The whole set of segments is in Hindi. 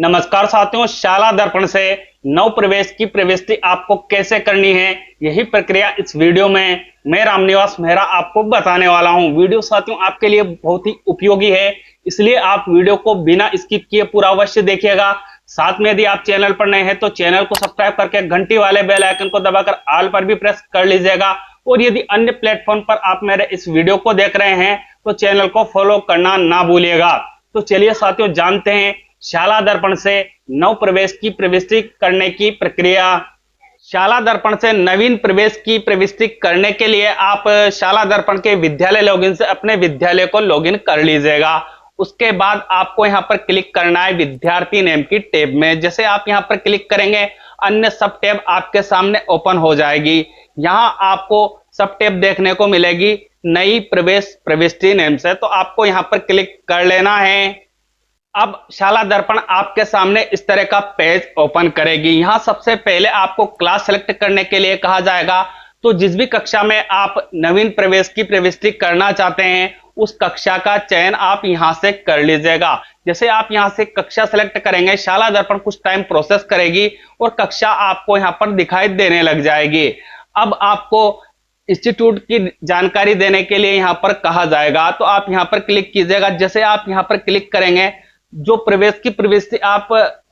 नमस्कार साथियों, शाला दर्पण से नव प्रवेश की प्रविष्टि आपको कैसे करनी है, यही प्रक्रिया इस वीडियो में मैं रामनिवास मेहरा आपको बताने वाला हूं। वीडियो साथियों आपके लिए बहुत ही उपयोगी है, इसलिए आप वीडियो को बिना स्किप किए पूरा अवश्य देखिएगा। साथ में यदि आप चैनल पर नए हैं तो चैनल को सब्सक्राइब करके घंटी वाले बेल आइकन को दबाकर ऑल पर भी प्रेस कर लीजिएगा। और यदि अन्य प्लेटफॉर्म पर आप मेरे इस वीडियो को देख रहे हैं तो चैनल को फॉलो करना ना भूलिएगा। तो चलिए साथियों जानते हैं शाला दर्पण से नव प्रवेश की प्रविष्टि करने की प्रक्रिया। शाला दर्पण से नवीन प्रवेश की प्रविष्टि करने के लिए आप शाला दर्पण के विद्यालय लॉगिन से अपने विद्यालय को लॉगिन कर लीजिएगा। उसके बाद आपको यहां पर क्लिक करना है विद्यार्थी नेम की टैब में। जैसे आप यहां पर क्लिक करेंगे अन्य सब टैब आपके सामने ओपन हो जाएगी। यहां आपको सब टैब देखने को मिलेगी नई प्रवेश प्रविष्टि नेम से, तो आपको यहां पर क्लिक कर लेना है। अब शाला दर्पण आपके सामने इस तरह का पेज ओपन करेगी। यहां सबसे पहले आपको क्लास सेलेक्ट करने के लिए कहा जाएगा, तो जिस भी कक्षा में आप नवीन प्रवेश की प्रविष्टि करना चाहते हैं उस कक्षा का चयन आप यहां से कर लीजिएगा। जैसे आप यहां से कक्षा सेलेक्ट करेंगे, शाला दर्पण कुछ टाइम प्रोसेस करेगी और कक्षा आपको यहां पर दिखाई देने लग जाएगी। अब आपको इंस्टीट्यूट की जानकारी देने के लिए यहां पर कहा जाएगा, तो आप यहां पर क्लिक कीजिएगा। जैसे आप यहां पर क्लिक करेंगे, जो प्रवेश की प्रविष्टि आप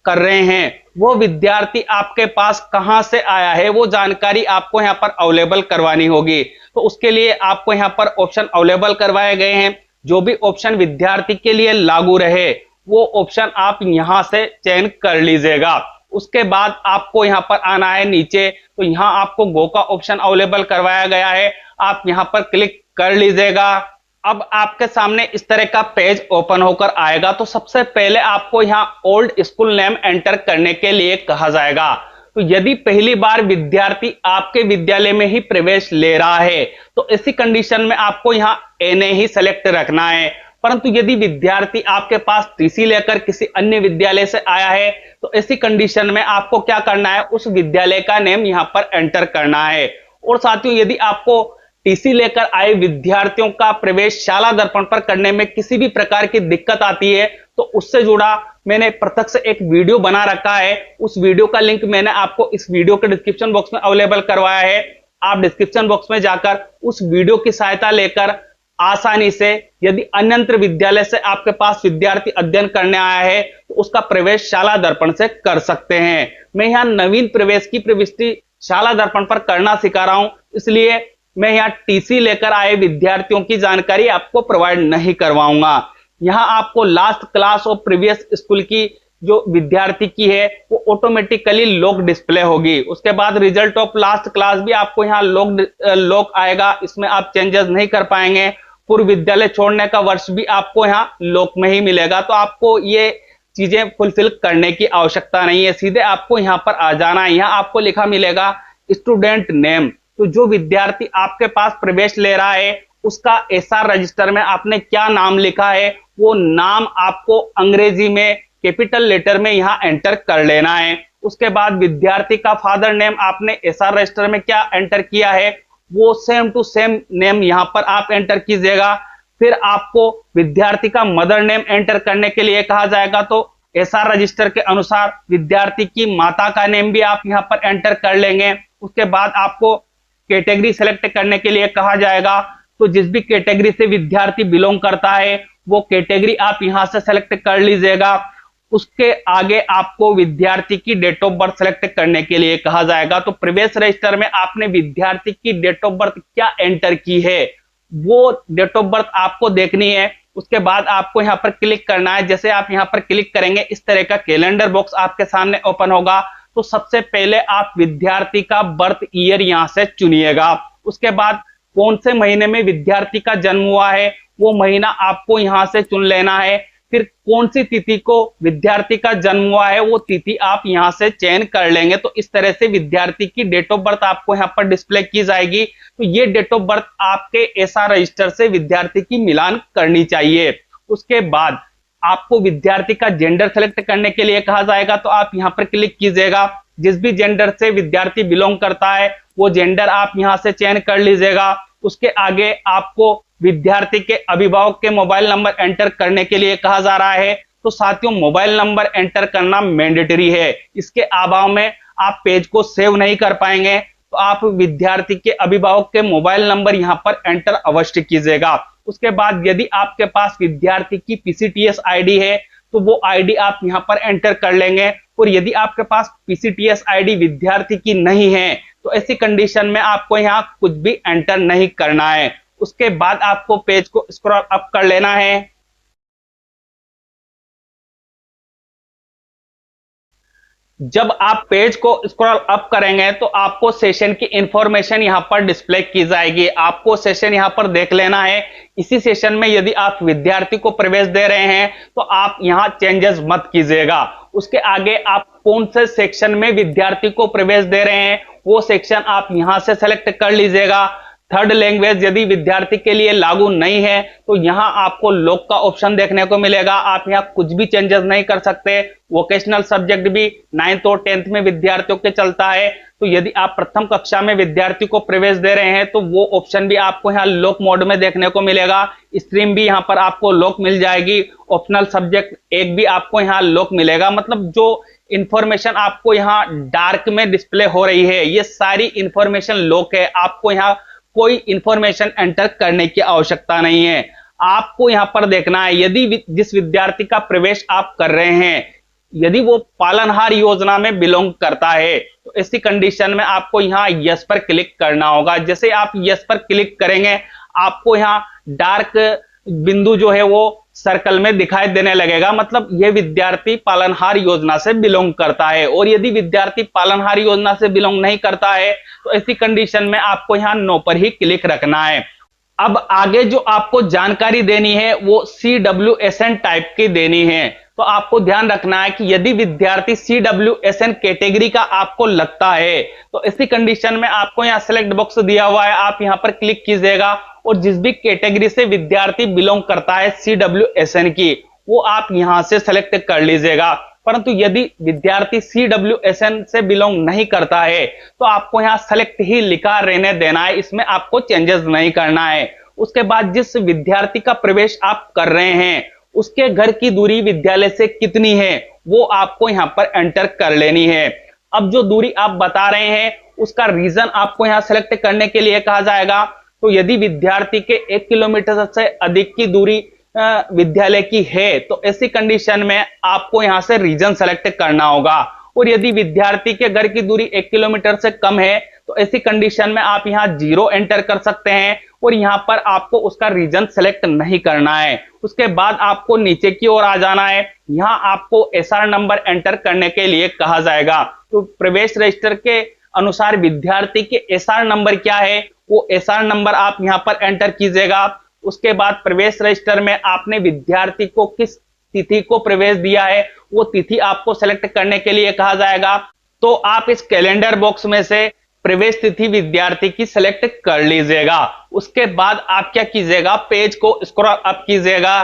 कर रहे हैं वो विद्यार्थी आपके पास कहां से आया है वो जानकारी आपको यहां पर अवेलेबल करवानी होगी। तो उसके लिए आपको यहां पर ऑप्शन अवेलेबल करवाए गए हैं। जो भी ऑप्शन विद्यार्थी के लिए लागू रहे वो ऑप्शन आप यहां से चयन कर लीजिएगा। उसके बाद आपको यहां पर आना है नीचे, तो यहां आपको गो का ऑप्शन अवेलेबल करवाया गया है, आप यहां पर क्लिक कर लीजिएगा। अब आपके सामने इस तरह का पेज ओपन होकर आएगा। तो सबसे पहले आपको यहां ओल्ड स्कूल नेम एंटर करने के लिए कहा जाएगा। तो यदि पहली बार विद्यार्थी आपके विद्यालय में ही प्रवेश ले रहा है तो ऐसी कंडीशन में आपको यहां एनए ही सेलेक्ट रखना है। परंतु यदि विद्यार्थी आपके पास टीसी लेकर किसी अन्य विद्यालय से आया है तो ऐसी कंडीशन में आपको क्या करना है, उस विद्यालय का नेम यहां पर एंटर करना है। और साथियों यदि आपको टीसी लेकर आए विद्यार्थियों का प्रवेश शाला दर्पण पर करने में किसी भी प्रकार की दिक्कत आती है तो उससे जुड़ा मैंने प्रत्यक्ष एक वीडियो बना रखा है। उस वीडियो का लिंक मैंने आपको इस वीडियो के डिस्क्रिप्शन बॉक्स में अवेलेबल करवाया है। आप डिस्क्रिप्शन बॉक्स में जाकर उस वीडियो की सहायता लेकर आसानी से यदि अन्यत्र विद्यालय से आपके पास विद्यार्थी अध्ययन करने आया है तो उसका प्रवेश शाला दर्पण से कर सकते हैं। मैं यहाँ नवीन प्रवेश की प्रविष्टि शाला दर्पण पर करना सिखा रहा हूं, इसलिए मैं यहाँ टीसी लेकर आए विद्यार्थियों की जानकारी आपको प्रोवाइड नहीं करवाऊंगा। यहाँ आपको लास्ट क्लास और प्रीवियस स्कूल की जो विद्यार्थी की है वो ऑटोमेटिकली लॉक डिस्प्ले होगी। उसके बाद रिजल्ट ऑफ लास्ट क्लास भी आपको यहाँ लॉक आएगा, इसमें आप चेंजेस नहीं कर पाएंगे। पूर्व विद्यालय छोड़ने का वर्ष भी आपको यहाँ लॉक में ही मिलेगा, तो आपको ये चीजें फुलफिल करने की आवश्यकता नहीं है, सीधे आपको यहाँ पर आ जाना है। यहाँ आपको लिखा मिलेगा स्टूडेंट नेम। तो जो विद्यार्थी आपके पास प्रवेश ले रहा है उसका एसआर रजिस्टर में आपने क्या नाम लिखा है वो नाम आपको अंग्रेजी में कैपिटल लेटर में यहां एंटर कर लेना है। उसके बाद विद्यार्थी का फादर नेम आपने एसआर रजिस्टर में क्या एंटर किया है वो सेम टू सेम नेम यहां पर आप एंटर कीजिएगा। फिर आपको विद्यार्थी का मदर नेम एंटर करने के लिए कहा जाएगा, तो एसआर रजिस्टर के अनुसार विद्यार्थी की माता का नेम भी आप यहां पर एंटर कर लेंगे। उसके बाद आपको कैटेगरी सेलेक्ट करने के लिए कहा जाएगा, तो जिस भी कैटेगरी से विद्यार्थी बिलोंग करता है वो कैटेगरी आप यहां से सेलेक्ट कर लीजिएगा। उसके आगे आपको विद्यार्थी की डेट ऑफ बर्थ सेलेक्ट करने के लिए कहा जाएगा। तो प्रवेश रजिस्टर में आपने विद्यार्थी की डेट ऑफ बर्थ क्या एंटर की है वो डेट ऑफ बर्थ आपको देखनी है। उसके बाद आपको यहां पर क्लिक करना है। जैसे आप यहां पर क्लिक करेंगे इस तरह का कैलेंडर बॉक्स आपके सामने ओपन होगा। तो सबसे पहले आप विद्यार्थी का बर्थ ईयर यहां से चुनिएगा। उसके बाद कौन से महीने में विद्यार्थी का जन्म हुआ है वो महीना आपको यहां से चुन लेना है। फिर कौन सी तिथि को विद्यार्थी का जन्म हुआ है वो तिथि आप यहां से चयन कर लेंगे। तो इस तरह से विद्यार्थी की डेट ऑफ बर्थ आपको यहां पर डिस्प्ले की जाएगी। तो ये डेट ऑफ बर्थ आपके एसआर रजिस्टर से विद्यार्थी की मिलान करनी चाहिए। उसके बाद आपको विद्यार्थी का जेंडर सेलेक्ट करने के लिए कहा जाएगा, तो आप यहां पर क्लिक कीजिएगा। जिस भी जेंडर से विद्यार्थी बिलोंग करता है वो जेंडर आप यहां से चयन कर लीजिएगा। उसके आगे आपको विद्यार्थी के अभिभावक के मोबाइल नंबर एंटर करने के लिए कहा जा रहा है, तो साथियों मोबाइल नंबर एंटर करना मैंडेटरी है। इसके अभाव में आप पेज को सेव नहीं कर पाएंगे। तो आप विद्यार्थी के अभिभावक के मोबाइल नंबर यहां पर एंटर अवश्य कीजिएगा। उसके बाद यदि आपके पास विद्यार्थी की पीसीटीएस आईडी है तो वो आईडी आप यहां पर एंटर कर लेंगे। और यदि आपके पास पीसीटीएस आईडी विद्यार्थी की नहीं है तो ऐसी कंडीशन में आपको यहां कुछ भी एंटर नहीं करना है। उसके बाद आपको पेज को स्क्रॉल अप कर लेना है। जब आप पेज को स्क्रॉल अप करेंगे तो आपको सेशन की इंफॉर्मेशन यहां पर डिस्प्ले की जाएगी। आपको सेशन यहां पर देख लेना है। इसी सेशन में यदि आप विद्यार्थी को प्रवेश दे रहे हैं तो आप यहां चेंजेस मत कीजिएगा। उसके आगे आप कौन से सेक्शन में विद्यार्थी को प्रवेश दे रहे हैं वो सेक्शन आप यहां से सेलेक्ट कर लीजिएगा। थर्ड लैंग्वेज यदि विद्यार्थी के लिए लागू नहीं है तो यहां आपको लॉक का ऑप्शन देखने को मिलेगा। आप यहां कुछ भी चेंजेस नहीं कर सकते। वोकेशनल सब्जेक्ट भी 9th और 10th में विद्यार्थियों के चलता है। तो यदि आप प्रथम कक्षा में विद्यार्थी को प्रवेश दे रहे हैं तो वो ऑप्शन भी आपको यहाँ लॉक मोड में देखने को मिलेगा। स्ट्रीम भी यहाँ पर आपको लॉक मिल जाएगी। ऑप्शनल सब्जेक्ट एक भी आपको यहाँ लॉक मिलेगा। मतलब जो इंफॉर्मेशन आपको यहाँ डार्क में डिस्प्ले हो रही है ये सारी इंफॉर्मेशन लॉक है। आपको यहाँ कोई इंफॉर्मेशन एंटर करने की आवश्यकता नहीं है। आपको यहां पर देखना है यदि जिस विद्यार्थी का प्रवेश आप कर रहे हैं यदि वो पालनहार योजना में बिलोंग करता है तो ऐसी कंडीशन में आपको यहां यस पर क्लिक करना होगा। जैसे आप यस पर क्लिक करेंगे आपको यहां डार्क बिंदु जो है वो सर्कल में दिखाई देने लगेगा। मतलब ये विद्यार्थी पालनहार योजना से बिलोंग करता है। और यदि विद्यार्थी पालनहार योजना से बिलोंग नहीं करता है तो ऐसी कंडीशन में आपको यहां नो पर ही क्लिक रखना है। अब आगे जो आपको जानकारी देनी है वो CWSN टाइप की देनी है। तो आपको ध्यान रखना है कि यदि विद्यार्थी CWSN कैटेगरी का आपको लगता है तो इसी कंडीशन में आपको यहाँ सिलेक्ट बॉक्स दिया हुआ है आप यहाँ पर क्लिक कीजिएगा। और जिस भी कैटेगरी से विद्यार्थी बिलोंग करता है CWSN की वो आप यहां से सेलेक्ट कर लीजिएगा। परंतु यदि विद्यार्थी CWSN से बिलोंग नहीं करता है तो आपको यहां सेलेक्ट ही लिखा रहने देना है। इसमें आपको चेंजेस नहीं करना है। उसके बाद जिस विद्यार्थी का प्रवेश आप कर रहे हैं उसके घर की दूरी विद्यालय से कितनी है वो आपको यहां पर एंटर कर लेनी है। अब जो दूरी आप बता रहे हैं उसका रीजन आपको यहां सेलेक्ट करने के लिए कहा जाएगा। तो यदि विद्यार्थी के 1 किलोमीटर से अधिक की दूरी विद्यालय की है तो ऐसी कंडीशन में आपको यहां से रीजन सेलेक्ट करना होगा। और यदि विद्यार्थी के घर की दूरी 1 किलोमीटर से कम है तो ऐसी कंडीशन में आप यहां 0 एंटर कर सकते हैं और यहां पर आपको उसका रीजन सेलेक्ट नहीं करना है। उसके बाद आपको नीचे की ओर आ जाना है। यहां आपको SR नंबर एंटर करने के लिए कहा जाएगा। तो प्रवेश रजिस्टर के अनुसार विद्यार्थी के SR नंबर क्या है वो SR नंबर आप यहां पर एंटर कीजिएगा। उसके बाद प्रवेश रजिस्टर में आपने विद्यार्थी को किस तिथि को प्रवेश दिया है वो तिथि आपको सेलेक्ट करने के लिए कहा जाएगा। तो आप इस कैलेंडर बॉक्स में से प्रवेश तिथि विद्यार्थी की सेलेक्ट कर लीजिएगा। उसके बाद आप क्या कीजिएगा पेज को स्क्रॉल अप कीजिएगा।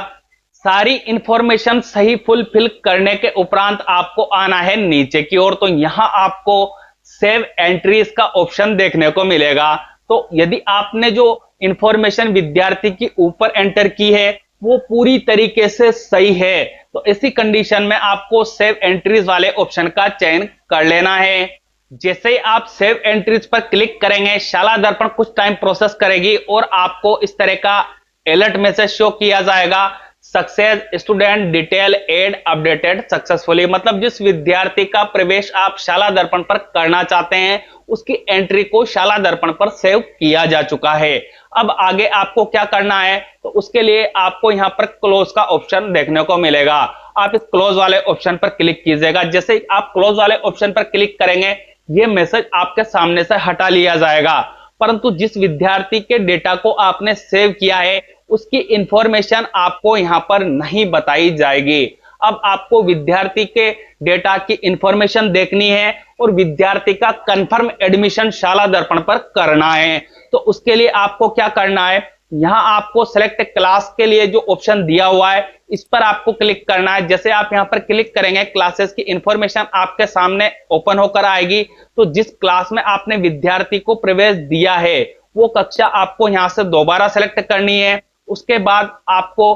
सारी इंफॉर्मेशन सही फुलफिल करने के उपरांत आपको आना है नीचे की ओर। तो यहां आपको सेव एंट्रीज का ऑप्शन देखने को मिलेगा। तो यदि आपने जो इंफॉर्मेशन विद्यार्थी की ऊपर एंटर की है वो पूरी तरीके से सही है तो इसी कंडीशन में आपको सेव एंट्रीज वाले ऑप्शन का चयन कर लेना है। जैसे ही आप सेव एंट्रीज पर क्लिक करेंगे शाला दर्पण कुछ टाइम प्रोसेस करेगी और आपको इस तरह का अलर्ट मैसेज शो किया जाएगा success student detail add updated successfully. मतलब जिस विद्यार्थी का प्रवेश आप शाला दर्पण पर करना चाहते हैं उसकी एंट्री को शाला दर्पण पर सेव किया जा चुका है। अब आगे आपको क्या करना है तो उसके लिए आपको यहां पर क्लोज का ऑप्शन देखने को मिलेगा। आप इस क्लोज वाले ऑप्शन पर क्लिक कीजिएगा। जैसे आप क्लोज वाले ऑप्शन पर क्लिक करेंगे ये मैसेज आपके सामने से हटा लिया जाएगा। परंतु जिस विद्यार्थी के डेटा को आपने सेव किया है उसकी इंफॉर्मेशन आपको यहां पर नहीं बताई जाएगी। अब आपको विद्यार्थी के डेटा की इंफॉर्मेशन देखनी है और विद्यार्थी का कंफर्म एडमिशन शाला दर्पण पर करना है। तो उसके लिए आपको क्या करना है यहां आपको सेलेक्ट क्लास के लिए जो ऑप्शन दिया हुआ है इस पर आपको क्लिक करना है। जैसे आप यहां पर क्लिक करेंगे क्लासेस की इंफॉर्मेशन आपके सामने ओपन होकर आएगी। तो जिस क्लास में आपने विद्यार्थी को प्रवेश दिया है वो कक्षा आपको यहां से दोबारा सेलेक्ट करनी है। उसके बाद आपको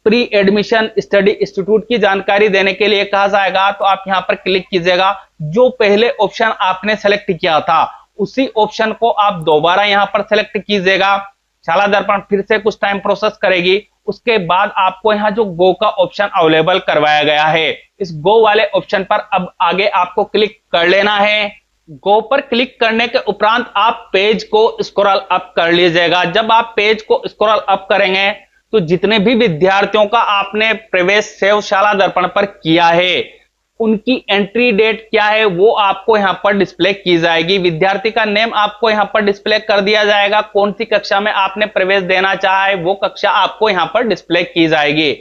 प्री एडमिशन स्टडी इंस्टीट्यूट की जानकारी देने के लिए कहा जाएगा, तो आप यहां पर क्लिक कीजिएगा। जो पहले ऑप्शन आपने सेलेक्ट किया था उसी ऑप्शन को आप दोबारा यहां पर सेलेक्ट कीजिएगा। शाला दर्पण फिर से कुछ टाइम प्रोसेस करेगी, उसके बाद आपको यहाँ जो गो का ऑप्शन अवेलेबल करवाया गया है, इस गो वाले ऑप्शन पर अब आगे आपको क्लिक कर लेना है। गो पर क्लिक करने के उपरांत आप पेज को स्क्रॉल अप कर लीजिएगा। जब आप पेज को स्क्रॉल अप करेंगे तो जितने भी विद्यार्थियों का आपने प्रवेश सेव शाला दर्पण पर किया है उनकी एंट्री डेट क्या है वो आपको यहां पर डिस्प्ले की जाएगी। विद्यार्थी का नेम आपको यहां पर डिस्प्ले कर दिया जाएगा। कौन सी कक्षा में आपने प्रवेश देना चाहा है वो कक्षा आपको यहां पर डिस्प्ले की जाएगी।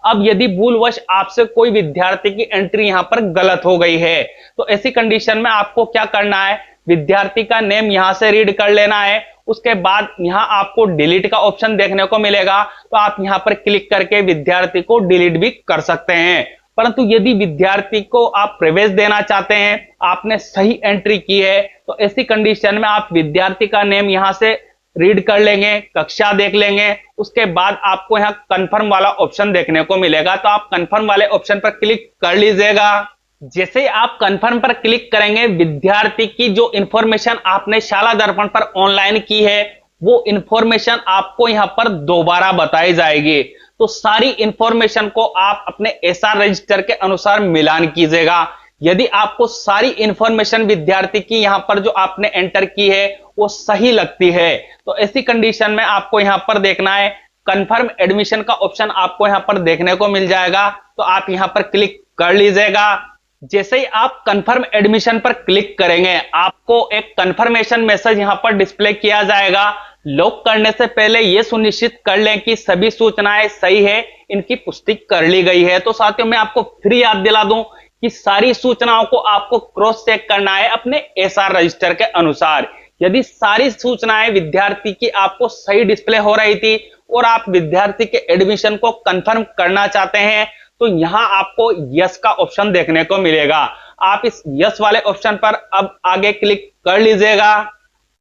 अब यदि भूलवश आपसे कोई विद्यार्थी की एंट्री यहां पर गलत हो गई है तो ऐसी कंडीशन में आपको क्या करना है, विद्यार्थी का नेम यहां से रीड कर लेना है। उसके बाद यहां आपको डिलीट का ऑप्शन देखने को मिलेगा, तो आप यहां पर क्लिक करके विद्यार्थी को डिलीट भी कर सकते हैं। परंतु यदि विद्यार्थी को आप प्रवेश देना चाहते हैं, आपने सही एंट्री की है, तो ऐसी कंडीशन में आप विद्यार्थी का नेम यहां से रीड कर लेंगे, कक्षा देख लेंगे। उसके बाद आपको यहां कंफर्म वाला ऑप्शन देखने को मिलेगा, तो आप कंफर्म वाले ऑप्शन पर क्लिक कर लीजिएगा। जैसे आप कंफर्म पर क्लिक करेंगे, विद्यार्थी की जो इंफॉर्मेशन आपने शाला दर्पण पर ऑनलाइन की है वो इंफॉर्मेशन आपको यहां पर दोबारा बताई जाएगी। तो सारी इंफॉर्मेशन को आप अपने एसआर रजिस्टर के अनुसार मिलान कीजिएगा। यदि आपको सारी इंफॉर्मेशन विद्यार्थी की यहां पर जो आपने एंटर की है वो सही लगती है, तो ऐसी कंडीशन में आपको यहां पर देखना है कंफर्म एडमिशन का ऑप्शन आपको यहां पर देखने को मिल जाएगा, तो आप यहां पर क्लिक कर लीजिएगा। जैसे ही आप कंफर्म एडमिशन पर क्लिक करेंगे, आपको एक कंफर्मेशन मैसेज यहां पर डिस्प्ले किया जाएगा। लॉक करने से पहले यह सुनिश्चित कर लें कि सभी सूचनाएं सही है, इनकी पुष्टि कर ली गई है। तो साथियों, मैं आपको फिर याद दिला दूं कि सारी सूचनाओं को आपको क्रॉस चेक करना है अपने एसआर रजिस्टर के अनुसार। यदि सारी सूचनाएं विद्यार्थी की आपको सही डिस्प्ले हो रही थी और आप विद्यार्थी के एडमिशन को कंफर्म करना चाहते हैं, तो यहां आपको यस का ऑप्शन देखने को मिलेगा। आप इस यस वाले ऑप्शन पर अब आगे क्लिक कर लीजिएगा।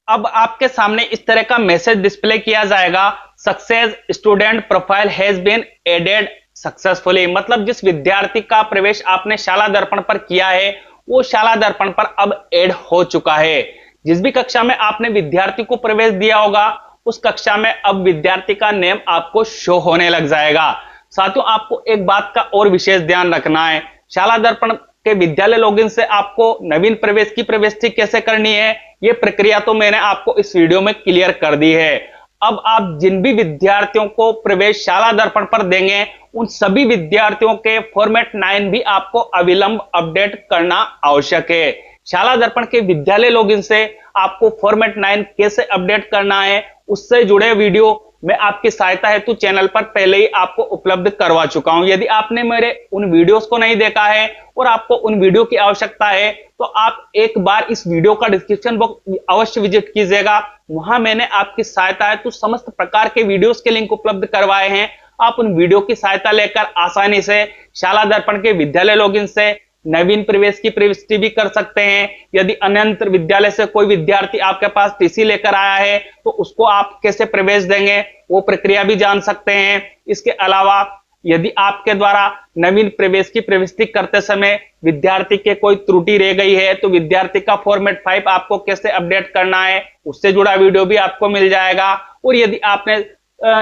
अब आपके सामने इस तरह का मैसेज डिस्प्ले किया जाएगा, success student profile has been added successfully. मतलब जिस विद्यार्थी का प्रवेश आपने शाला दर्पण पर किया है वो शाला दर्पण पर अब ऐड हो चुका है। जिस भी कक्षा में आपने विद्यार्थी को प्रवेश दिया होगा उस कक्षा में अब विद्यार्थी का नेम आपको शो होने लग जाएगा। साथियों, आपको एक बात का और विशेष ध्यान रखना है, शाला दर्पण के विद्यालय लॉगिन से आपको नवीन प्रवेश की प्रविष्टि कैसे करनी है ये प्रक्रिया तो मैंने आपको इस वीडियो में क्लियर कर दी है। अब आप जिन भी विद्यार्थियों को प्रवेश शाला दर्पण पर देंगे उन सभी विद्यार्थियों के फॉर्मेट 9 भी आपको अविलंब अपडेट करना आवश्यक है। शाला दर्पण के विद्यालय लॉगिन से आपको फॉर्मेट 9 कैसे अपडेट करना है उससे जुड़े वीडियो मैं आपकी सहायता हेतु चैनल पर पहले ही आपको उपलब्ध करवा चुका हूं। यदि आपने मेरे उन वीडियोस को नहीं देखा है और आपको उन वीडियो की आवश्यकता है तो आप एक बार इस वीडियो का डिस्क्रिप्शन बॉक्स अवश्य विजिट कीजिएगा। वहां मैंने आपकी सहायता हेतु समस्त प्रकार के वीडियोस के लिंक उपलब्ध करवाए हैं। आप उन वीडियो की सहायता लेकर आसानी से शाला दर्पण के विद्यालय लॉगिन से नवीन प्रवेश की प्रविष्टि भी कर सकते हैं। यदि अन्य विद्यालय से कोई विद्यार्थी आपके पास टीसी लेकर आया है तो उसको आप कैसे प्रवेश देंगे वो प्रक्रिया भी जान सकते हैं। इसके अलावा यदि आपके द्वारा नवीन प्रवेश की प्रविष्टि करते समय विद्यार्थी के कोई त्रुटि रह गई है तो विद्यार्थी का फॉर्मेट 5 आपको कैसे अपडेट करना है उससे जुड़ा वीडियो भी आपको मिल जाएगा। और यदि आपने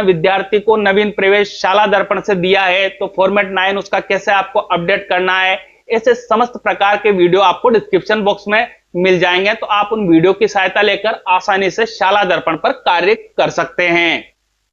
विद्यार्थी को नवीन प्रवेश शाला दर्पण से दिया है तो फॉर्मेट 9 उसका कैसे आपको अपडेट करना है, ऐसे समस्त प्रकार के वीडियो आपको डिस्क्रिप्शन बॉक्स में मिल जाएंगे। तो आप उन वीडियो की सहायता लेकर आसानी से शाला दर्पण पर कार्य कर सकते हैं।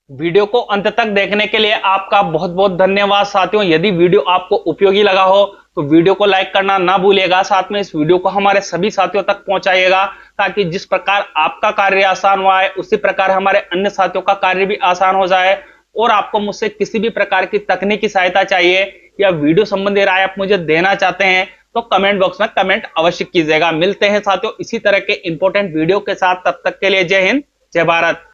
वीडियो को अंत तक देखने के लिए आपका बहुत बहुत धन्यवाद। साथियों, यदि वीडियो आपको उपयोगी लगा हो तो वीडियो को लाइक करना ना भूलिएगा। साथ में इस वीडियो को हमारे सभी साथियों तक पहुंचाइएगा ताकि जिस प्रकार आपका कार्य आसान हुआ है उसी प्रकार हमारे अन्य साथियों का कार्य भी आसान हो जाए। और आपको मुझसे किसी भी प्रकार की तकनीकी सहायता चाहिए या वीडियो संबंधी राय आप मुझे देना चाहते हैं तो कमेंट बॉक्स में कमेंट अवश्य कीजिएगा। मिलते हैं साथियों इसी तरह के इंपॉर्टेंट वीडियो के साथ, तब तक के लिए जय हिंद, जय भारत।